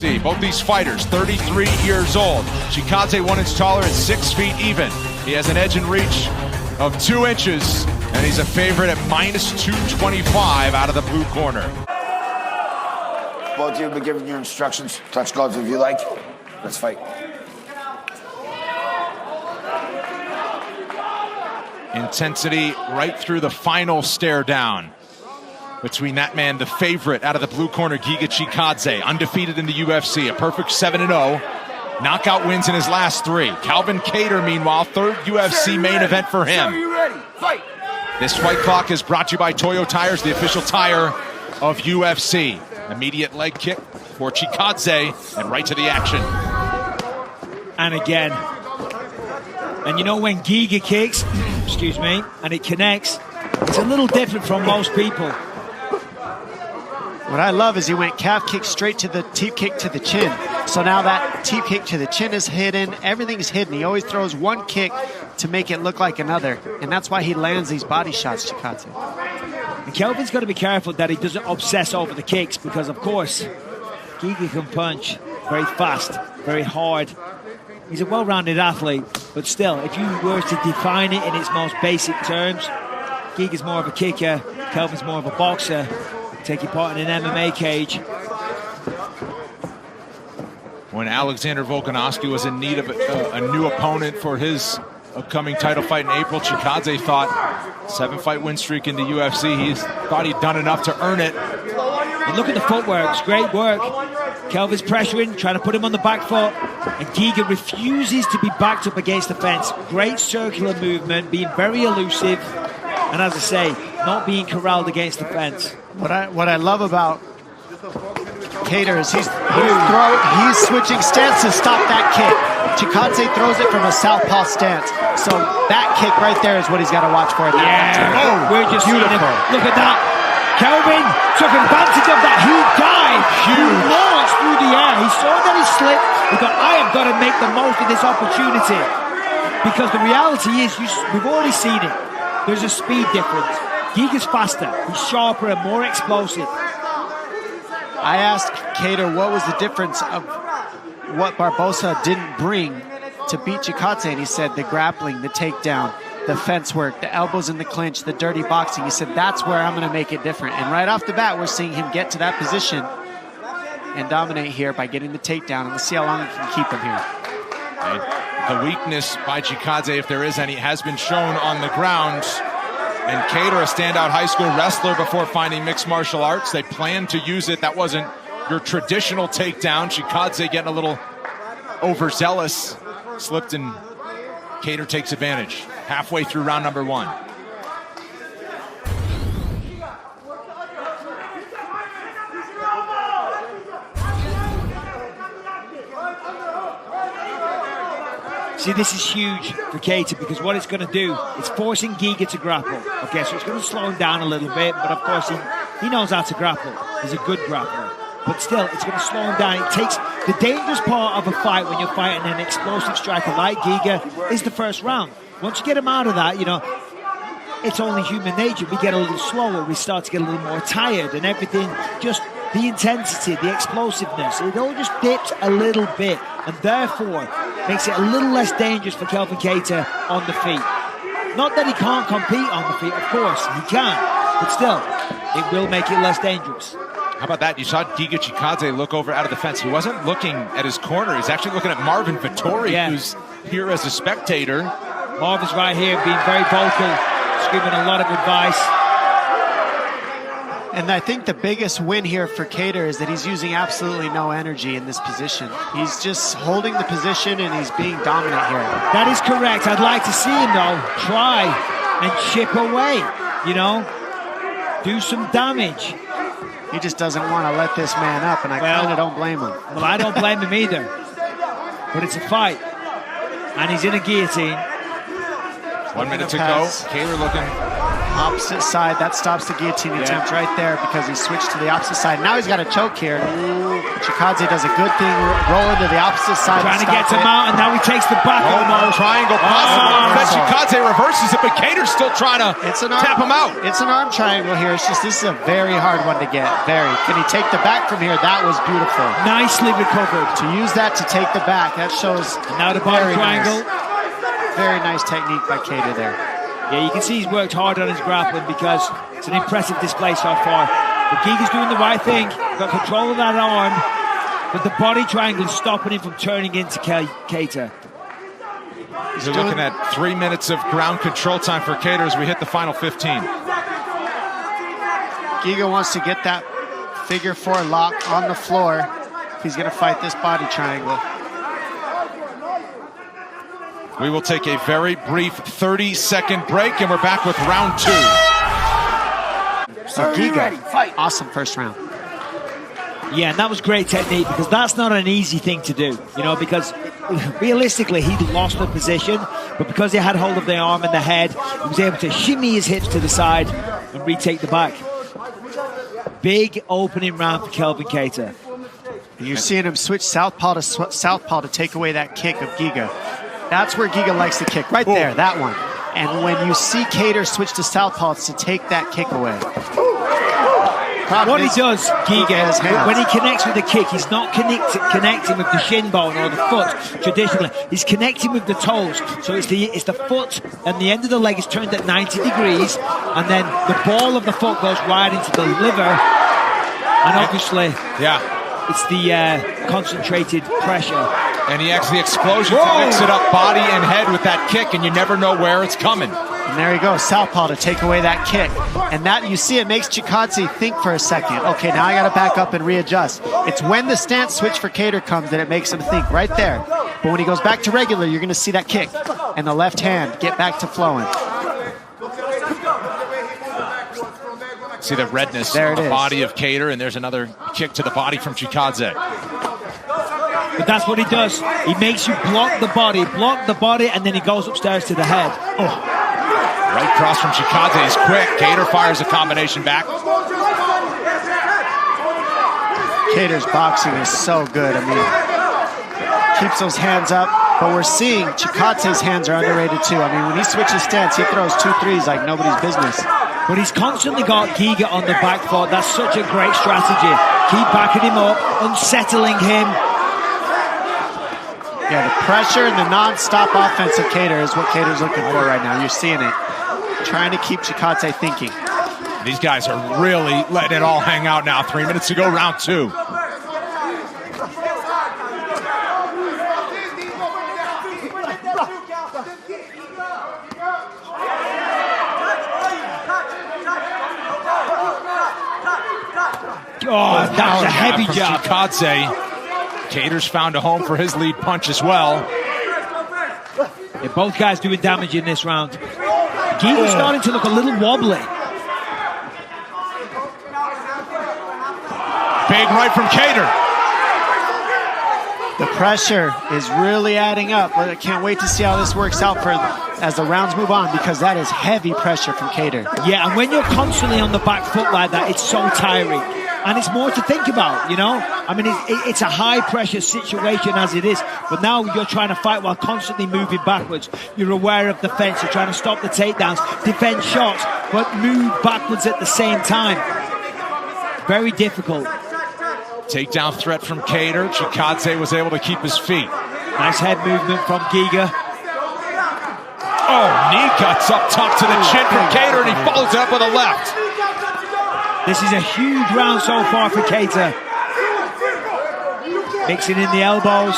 Both these fighters, 33 years old. Chikadze 1 inch taller at 6 feet even. He has an edge and reach of 2 inches, and he's a favorite at -225 out of the blue corner. Both of you have been given your instructions. Touch gloves if you like. Let's fight. Intensity right through the final stare down between that man, the favorite out of the blue corner, Giga Chikadze, undefeated in the UFC, a perfect 7-0. Knockout wins in his last 3. Calvin Kattar, meanwhile, 3rd UFC main event for him. Fight. This fight clock is brought to you by Toyo Tires, the official tire of UFC. Immediate leg kick for Chikadze, and right to the action. And again. And you know when Giga kicks, excuse me, and it connects, it's a little different from most people. What I love is he went calf kick straight to the teep kick to the chin. So now that teep kick to the chin is hidden. Everything's hidden. He always throws one kick to make it look like another. And that's why he lands these body shots, Chikadze. And Kelvin's got to be careful that he doesn't obsess over the kicks because, of course, Giga can punch very fast, very hard. He's a well-rounded athlete, but still, if you were to define it in its most basic terms, Giga's more of a kicker, Kelvin's more of a boxer, taking part in an MMA cage. When Alexander Volkanovski was in need of a new opponent for his upcoming title fight in April, Chikadze thought 7-fight win streak in the UFC. He thought he'd done enough to earn it. And look at the footwork, it's great work. Kelvin's pressuring, trying to put him on the back foot, and Giga refuses to be backed up against the fence. Great circular movement, being very elusive, and as I say, not being corralled against the fence. What I love about Kattar is he's switching stance to stop that kick. Chikadze throws it from a southpaw stance. So that kick right there is what he's got to watch for. We're just beautiful. Look at that. Kelvin took advantage of that. He dived. Huge. Launched through the air. He saw that he slipped. He thought, I have got to make the most of this opportunity. Because the reality is, we've already seen it. There's a speed difference. Giga's faster. He's sharper and more explosive. I asked Kattar what was the difference of what Barbosa didn't bring to beat Chikadze, and he said the grappling, the takedown, the fence work, the elbows in the clinch, the dirty boxing. He said, that's where I'm going to make it different. And right off the bat, we're seeing him get to that position and dominate here by getting the takedown. And let's see how long he can keep him here. The weakness by Chikadze, if there is any, has been shown on the ground. And Kattar, a standout high school wrestler before finding mixed martial arts. They planned to use it. That wasn't your traditional takedown. Chikadze getting a little overzealous. Slipped, and Kattar takes advantage. Halfway through round number 1. See, this is huge for Kattar because what it's going to do, it's forcing Giga to grapple. Okay, so it's going to slow him down a little bit, but of course he knows how to grapple. He's a good grappler. But still, it's going to slow him down. It takes the dangerous part of a fight when you're fighting an explosive striker like Giga is the first round. Once you get him out of that, you know, it's only human nature. We get a little slower, we start to get a little more tired, and everything, just the intensity, the explosiveness, it all just dips a little bit, and therefore makes it a little less dangerous for Kelvin Kattar on the feet. Not that he can't compete on the feet, of course, he can, but still, it will make it less dangerous. How about that? You saw Giga Chikadze look over out of the fence. He wasn't looking at his corner. He's actually looking at Marvin Vettori, who's here as a spectator. Marvin's right here, being very vocal, giving a lot of advice. And I think the biggest win here for Kattar is that he's using absolutely no energy in this position. He's just holding the position and he's being dominant here. That is correct. I'd like to see him, though, try and chip away, you know, do some damage. He just doesn't want to let this man up, and I kind of don't blame him. Well, I don't blame him either. But it's a fight, and he's in a guillotine. 1 minute to go. Kattar looking Opposite side, that stops the guillotine attempt right there because he switched to the opposite side. Now he's got a choke here. Chikadze does a good thing, rolling to the opposite side. Trying to get him out, and now he takes the back almost. Triangle possible. Then Chikadze reverses it, but Kater's still trying to tap him out. It's an arm triangle here. It's just, this is a very hard one to get. Very. Can he take the back from here? That was beautiful. Nicely recovered. To use that to take the back, that shows. And now the bottom triangle. Nice. Very nice technique by Kater there. Yeah, you can see he's worked hard on his grappling because it's an impressive display so far. But Giga's doing the right thing. Got control of that arm, but the body triangle is stopping him from turning into Kater. We're looking at 3 minutes of ground control time for Kater as we hit the final 15. Giga wants to get that figure 4 lock on the floor if he's going to fight this body triangle. We will take a very brief 30-second break, and we're back with round 2. So Giga, awesome first round. Yeah, and that was great technique because that's not an easy thing to do, you know, because realistically he lost the position, but because he had hold of the arm and the head, he was able to shimmy his hips to the side and retake the back. Big opening round for Kelvin Kattar. You're seeing him switch southpaw to take away that kick of Giga. That's where Giga likes to kick, right there, that one. And when you see Kater switch to southpaw, it's to take that kick away. What he does, Giga, when he connects with the kick, he's not connecting with the shin bone or the foot traditionally. He's connecting with the toes. So it's the foot and the end of the leg is turned at 90 degrees, and then the ball of the foot goes right into the liver. And obviously, it's the concentrated pressure. And he has the explosion to mix it up body and head with that kick, and you never know where it's coming. And there you go, southpaw to take away that kick. And that, you see, it makes Chikadze think for a second. Okay, now I got to back up and readjust. It's when the stance switch for Kater comes that it makes him think, right there. But when he goes back to regular, you're going to see that kick and the left hand get back to flowing. See the redness on the body of Kater, and there's another kick to the body from Chikadze. But that's what he does. He makes you block the body, and then he goes upstairs to the head. Right cross from Chikadze is quick. Kater fires a combination back. Kater's boxing is so good. I mean, keeps those hands up, but we're seeing Chikadze's hands are underrated too. I mean, when he switches stance, he throws 2 threes like nobody's business. But he's constantly got Giga on the back foot. That's such a great strategy. Keep backing him up, unsettling him. Yeah, the pressure and the non-stop offense of Kater is what Kater's looking for right now. You're seeing it. Trying to keep Chikadze thinking. These guys are really letting it all hang out now. 3 minutes to go, round 2. Oh, that's a heavy jab. Chikadze. Kater's found a home for his lead punch as well. Yeah, both guys doing damage in this round. Giga's starting to look a little wobbly. Big right from Kater. The pressure is really adding up. I can't wait to see how this works out as the rounds move on, because that is heavy pressure from Kater. Yeah, and when you're constantly on the back foot like that, it's so tiring. And it's more to think about, you know? I mean, it's a high-pressure situation as it is, but now you're trying to fight while constantly moving backwards. You're aware of the fence. You're trying to stop the takedowns, defend shots, but move backwards at the same time. Very difficult. Takedown threat from Kater. Chikadze was able to keep his feet. Nice head movement from Giga. Oh, knee cuts up top to the chin from Kater, and he follows up with a left. This is a huge round so far for Kater. Mixing in the elbows.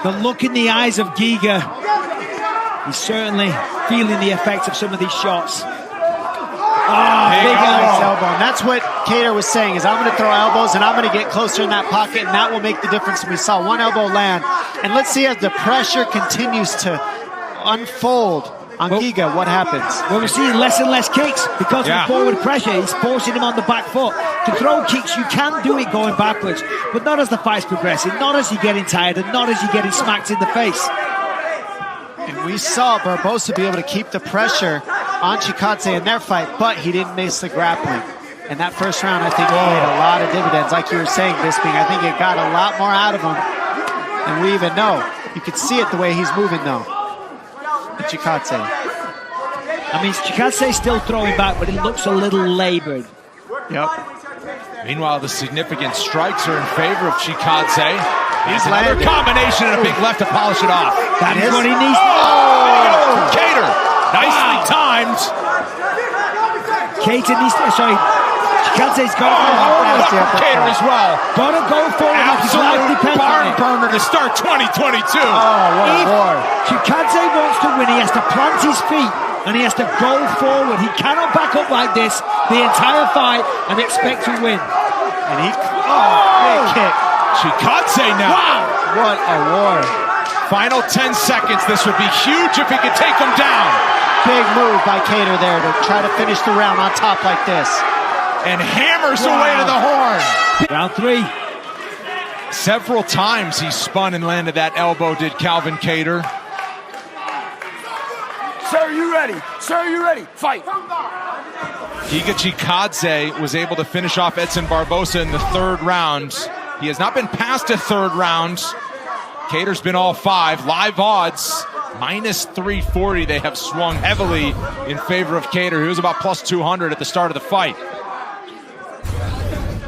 The look in the eyes of Giga. He's certainly feeling the effects of some of these shots. Big elbow. And that's what Kater was saying, is I'm going to throw elbows and I'm going to get closer in that pocket, and that will make the difference. We saw one elbow land. And let's see as the pressure continues to unfold on Giga, what happens? Well, we're seeing less and less kicks because of forward pressure. He's forcing him on the back foot. To throw kicks, you can do it going backwards, but not as the fight's progressing, not as you're getting tired, and not as you're getting smacked in the face. And we saw Barbosa be able to keep the pressure on Chikadze in their fight, but he didn't miss the grappling. And that first round, I think, made a lot of dividends. Like you were saying, Bisping, I think it got a lot more out of him than we even know. You could see it the way he's moving, though. Chikadze. I mean, Chikadze's still throwing back, but it looks a little labored. Yep. Meanwhile, the significant strikes are in favor of Chikadze. He's another landed. combination and a big left to polish it off. That is what he needs. Oh! Katar, nicely timed. Katar needs to, sorry, Chikadze's got to Left from Katar as well. Got to go forward. His life Absolute depends on barn it. burner to start 2022. Oh, what a If war. Chikadze wants to win, he has to plant his feet and he has to go forward. He cannot back up like this the entire fight and expect to win. And he, big kick. Chikadze now. Wow! What a war. Final 10 seconds. This would be huge if he could take him down. Big move by Katar there to try to finish the round on top like this. And hammers away to the horn. Round 3. Several times he spun and landed that elbow, did Calvin Katar. Sir, you ready? Sir, you ready? Fight. Giga Chikadze was able to finish off Edson Barbosa in the third round. He has not been past a third round. Katar's been all 5. Live odds, minus 340. They have swung heavily in favor of Katar. He was about plus 200 at the start of the fight.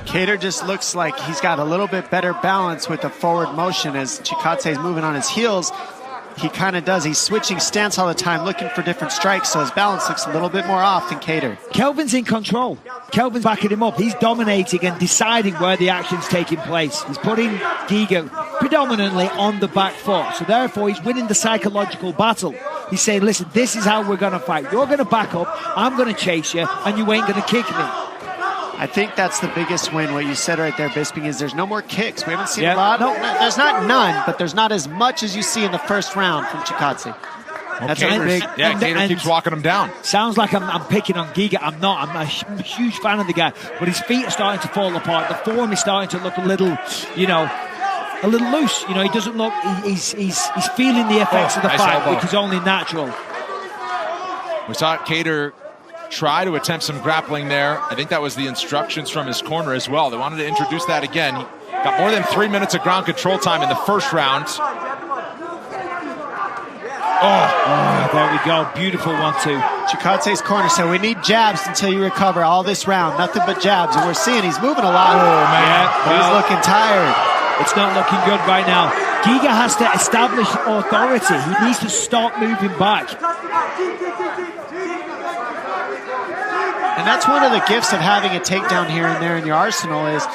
Katar just looks like he's got a little bit better balance with the forward motion as Chikadze's moving on his heels. He kind of does. He's switching stance all the time, looking for different strikes, so his balance looks a little bit more off than Katar. Kelvin's in control. Kelvin's backing him up. He's dominating and deciding where the action's taking place. He's putting Giga predominantly on the back foot, so therefore he's winning the psychological battle. He's saying, listen, this is how we're going to fight. You're going to back up, I'm going to chase you, and you ain't going to kick me. I think that's the biggest win. What you said right there, Bisping, is there's no more kicks. We haven't seen Yeah. a lot. No, there's not none, but there's not as much as you see in the first round from Chikadze. That's a big. Katar keeps walking him down. Sounds like I'm picking on Giga. I'm not. I'm a huge fan of the guy, but his feet are starting to fall apart. The form is starting to look a little, a little loose. He doesn't look. He's feeling the effects of the nice fight, elbow. which is only natural. We saw Katar try to attempt some grappling there. I think that was the instructions from his corner as well. They wanted to introduce that again. He got more than 3 minutes of ground control time in the first round. Oh, there we go. Beautiful 1-2. Chikadze's corner said, we need jabs until you recover all this round. Nothing but jabs. And we're seeing he's moving a lot. Oh, man. He's looking tired. It's not looking good right now. Giga has to establish authority. He needs to stop moving back. And that's one of the gifts of having a takedown here and there in your arsenal is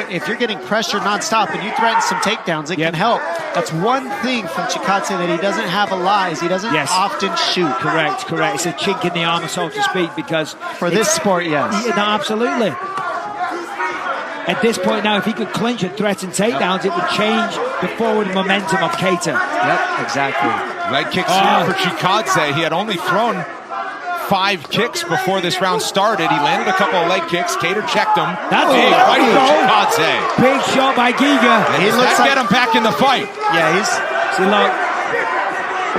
if you're getting pressured nonstop and you threaten some takedowns, it can help. That's one thing from Chikadze that he doesn't have a lot is he doesn't often shoot. Correct. It's a chink in the armor, so to speak, because for this sport, yes. No, absolutely. At this point now, if he could clinch and threaten takedowns, it would change the forward momentum of Katar. Yep, exactly. Leg kicks here for Chikadze. He had only thrown 5 kicks before this round started. He landed a couple of leg kicks. Katar checked him. That's big right for Chikadze. Big shot by Giga. And does that get him back in the fight? Yeah, See, look.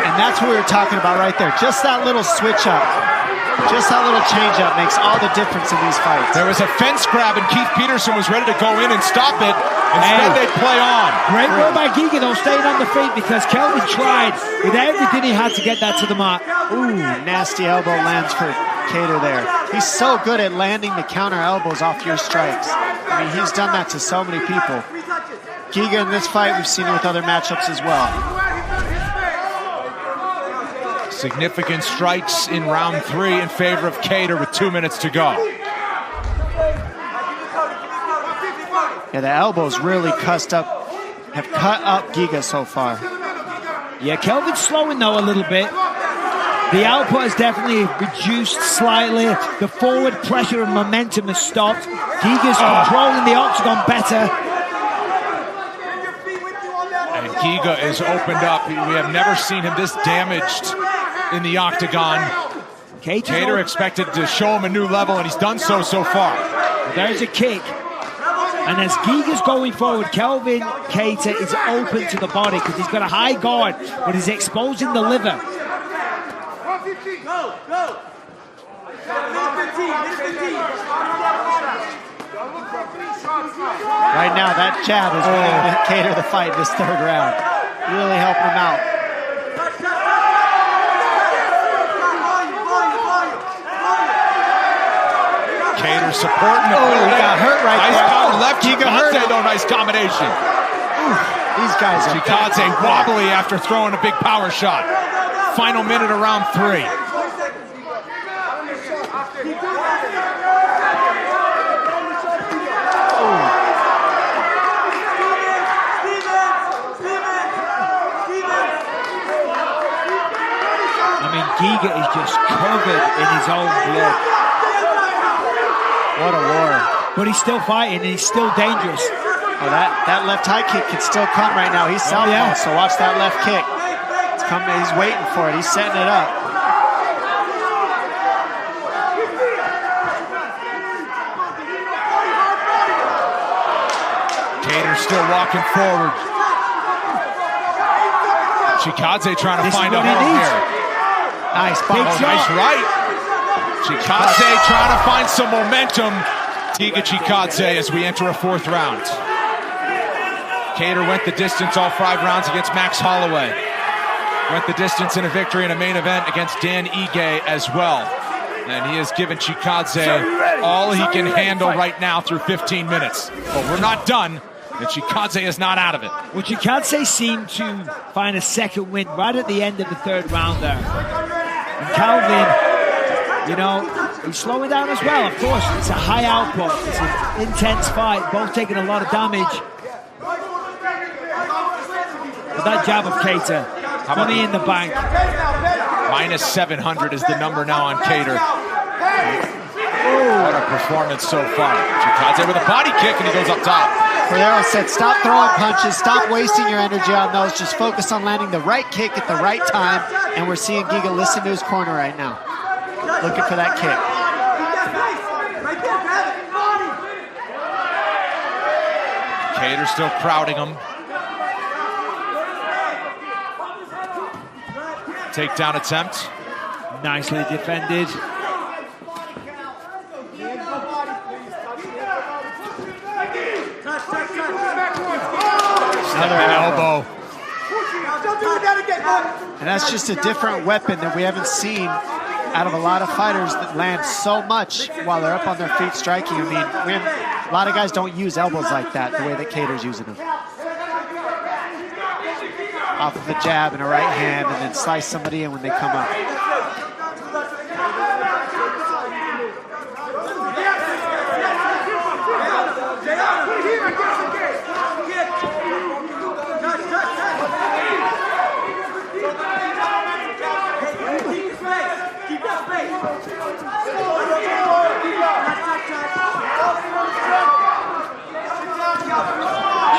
And that's what we were talking about right there. Just that little switch up. Just that little change up makes all the difference in these fights. There was a fence grab and Keith Peterson was ready to go in and stop it. Instead, they'd play on. Great work by Giga, though, staying on the feet because Kelvin tried with everything he had to get that to the mark. Ooh, nasty elbow lands for Katar there. He's so good at landing the counter elbows off your strikes. I mean, he's done that to so many people. Giga in this fight, we've seen it with other matchups as well. Significant strikes in round 3 in favor of Katar with 2 minutes to go. Yeah, the elbows really have cut up Giga so far. Yeah, Kelvin's slowing though a little bit. The output has definitely reduced slightly. The forward pressure and momentum has stopped. Giga's controlling the octagon better. And Giga is opened up. We have never seen him this damaged in the octagon. Katar expected to show him a new level, and he's done so far. There's a kick. And as Giga's going forward, Kelvin Katar is open to the body because he's got a high guard, but he's exposing the liver. Right now, that jab is winning Katar the fight this third round. Really helping him out. Katar supporting the he got hurt right nice there. power left. Giga hurt Chikadze, him. though, nice combination. These guys are Chikadze wobbly after throwing a big power shot. Final minute of round 3. I mean, Giga is just covered in his own blood. What a war. But he's still fighting and he's still dangerous. Oh, that left high kick can still come right now. He's southpaw, so watch that left kick. It's coming. He's waiting for it. He's setting it up. Katar still walking forward. Chikadze trying to find a home here. Nice Oh, box. nice right. Chikadze trying to find some momentum. Giga Chikadze as we enter a 4th round. Katar went the distance all 5 rounds against Max Holloway. Went the distance in a victory in a main event against Dan Ige as well. And he has given Chikadze all he can handle right now through 15 minutes. But we're not done, and Chikadze is not out of it. Well, Chikadze seemed to find a second win right at the end of the 3rd round there. And Calvin, you know, he's slowing down as well. Of course, it's a high output. It's an intense fight, both taking a lot of damage. But that jab of Katar, money in the bank. Minus 700 is the number now on Katar. What a performance so far. Chikadze with a body kick, and he goes up top. Cordero said, stop throwing punches, stop wasting your energy on those, just focus on landing the right kick at the right time, and we're seeing Giga listen to his corner right now. Looking for that kick. Katar still crowding him. Takedown attempt. Nicely defended. Another elbow. And that's just a different weapon that we haven't seen out of a lot of fighters that land so much while they're up on their feet striking. I mean, a lot of guys don't use elbows like that the way that Katar's using them. Off of a jab and a right hand and then slice somebody in when they come up.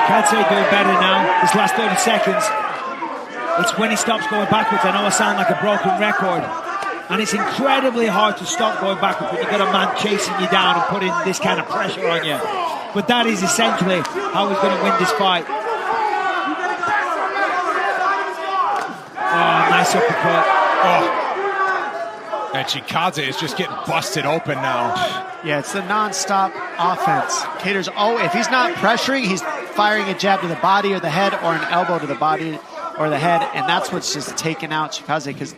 Chikadze doing better now. This last 30 seconds. It's when he stops going backwards. I know I sound like a broken record. And it's incredibly hard to stop going backwards when you've got a man chasing you down and putting this kind of pressure on you. But that is essentially how he's going to win this fight. Oh, nice uppercut. Oh. And Chikadze is just getting busted open now. Yeah, it's the non-stop offense. Katar's, if he's not pressuring, he's firing a jab to the body or the head or an elbow to the body or the head, and that's what's just taking out Chikadze, because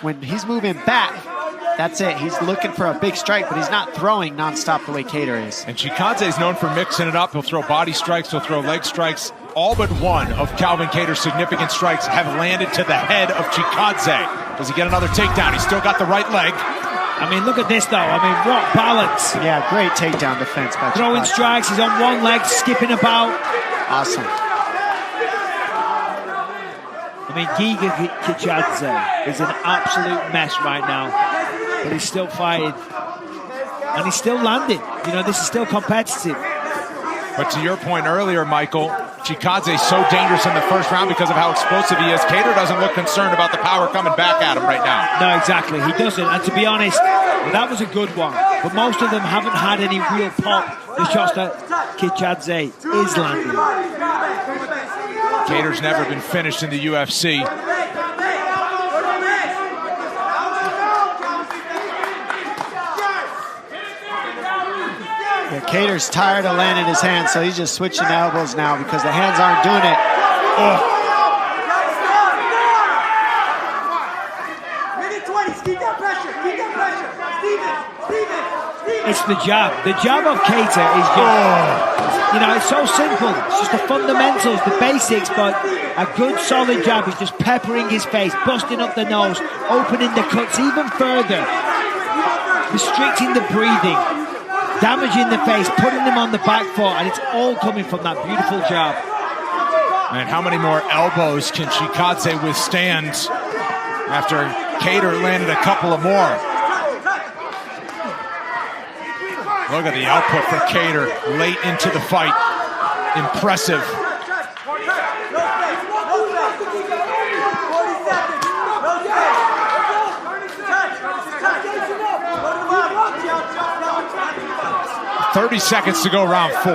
when he's moving back, that's it. He's looking for a big strike, but he's not throwing non-stop the way Katar is. And Chikadze is known for mixing it up. He'll throw body strikes, he'll throw leg strikes. All but one of Calvin Katar's significant strikes have landed to the head of Chikadze. Does he get another takedown? He's still got the right leg. I mean, look at this, though. I mean, what balance. Yeah, great takedown defense by Throwing Chikadze. strikes, he's on one leg, skipping about. Awesome. I mean, Giga Chikadze is an absolute mess right now. But he's still fighting. And he's still landing. You know, this is still competitive. But to your point earlier, Michael, Chikadze is so dangerous in the first round because of how explosive he is. Katar doesn't look concerned about the power coming back at him right now. No, exactly. He doesn't. And to be honest, that was a good one. But most of them haven't had any real pop. The shots that Chikadze is landing. Katar's never been finished in the UFC. Kater's tired of landing his hands, so he's just switching elbows now because the hands aren't doing it. Oh. It's the jab. The jab of Katar is just, you know, it's so simple. It's just the fundamentals, the basics, but a good solid jab is just peppering his face, busting up the nose, opening the cuts even further, restricting the breathing, damaging the face, putting them on the back foot, and it's all coming from that beautiful jab. And how many more elbows can Chikadze withstand after Katar landed a couple of more? Look at the output for Katar late into the fight. Impressive. "30 seconds to go, round 4.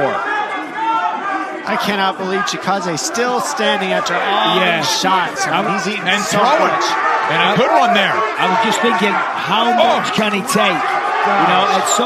I cannot believe Chikadze still standing after all these shots. I mean, he's eating and so throwing. much. And a good one there. I was just thinking, how much can he take? You know, it's so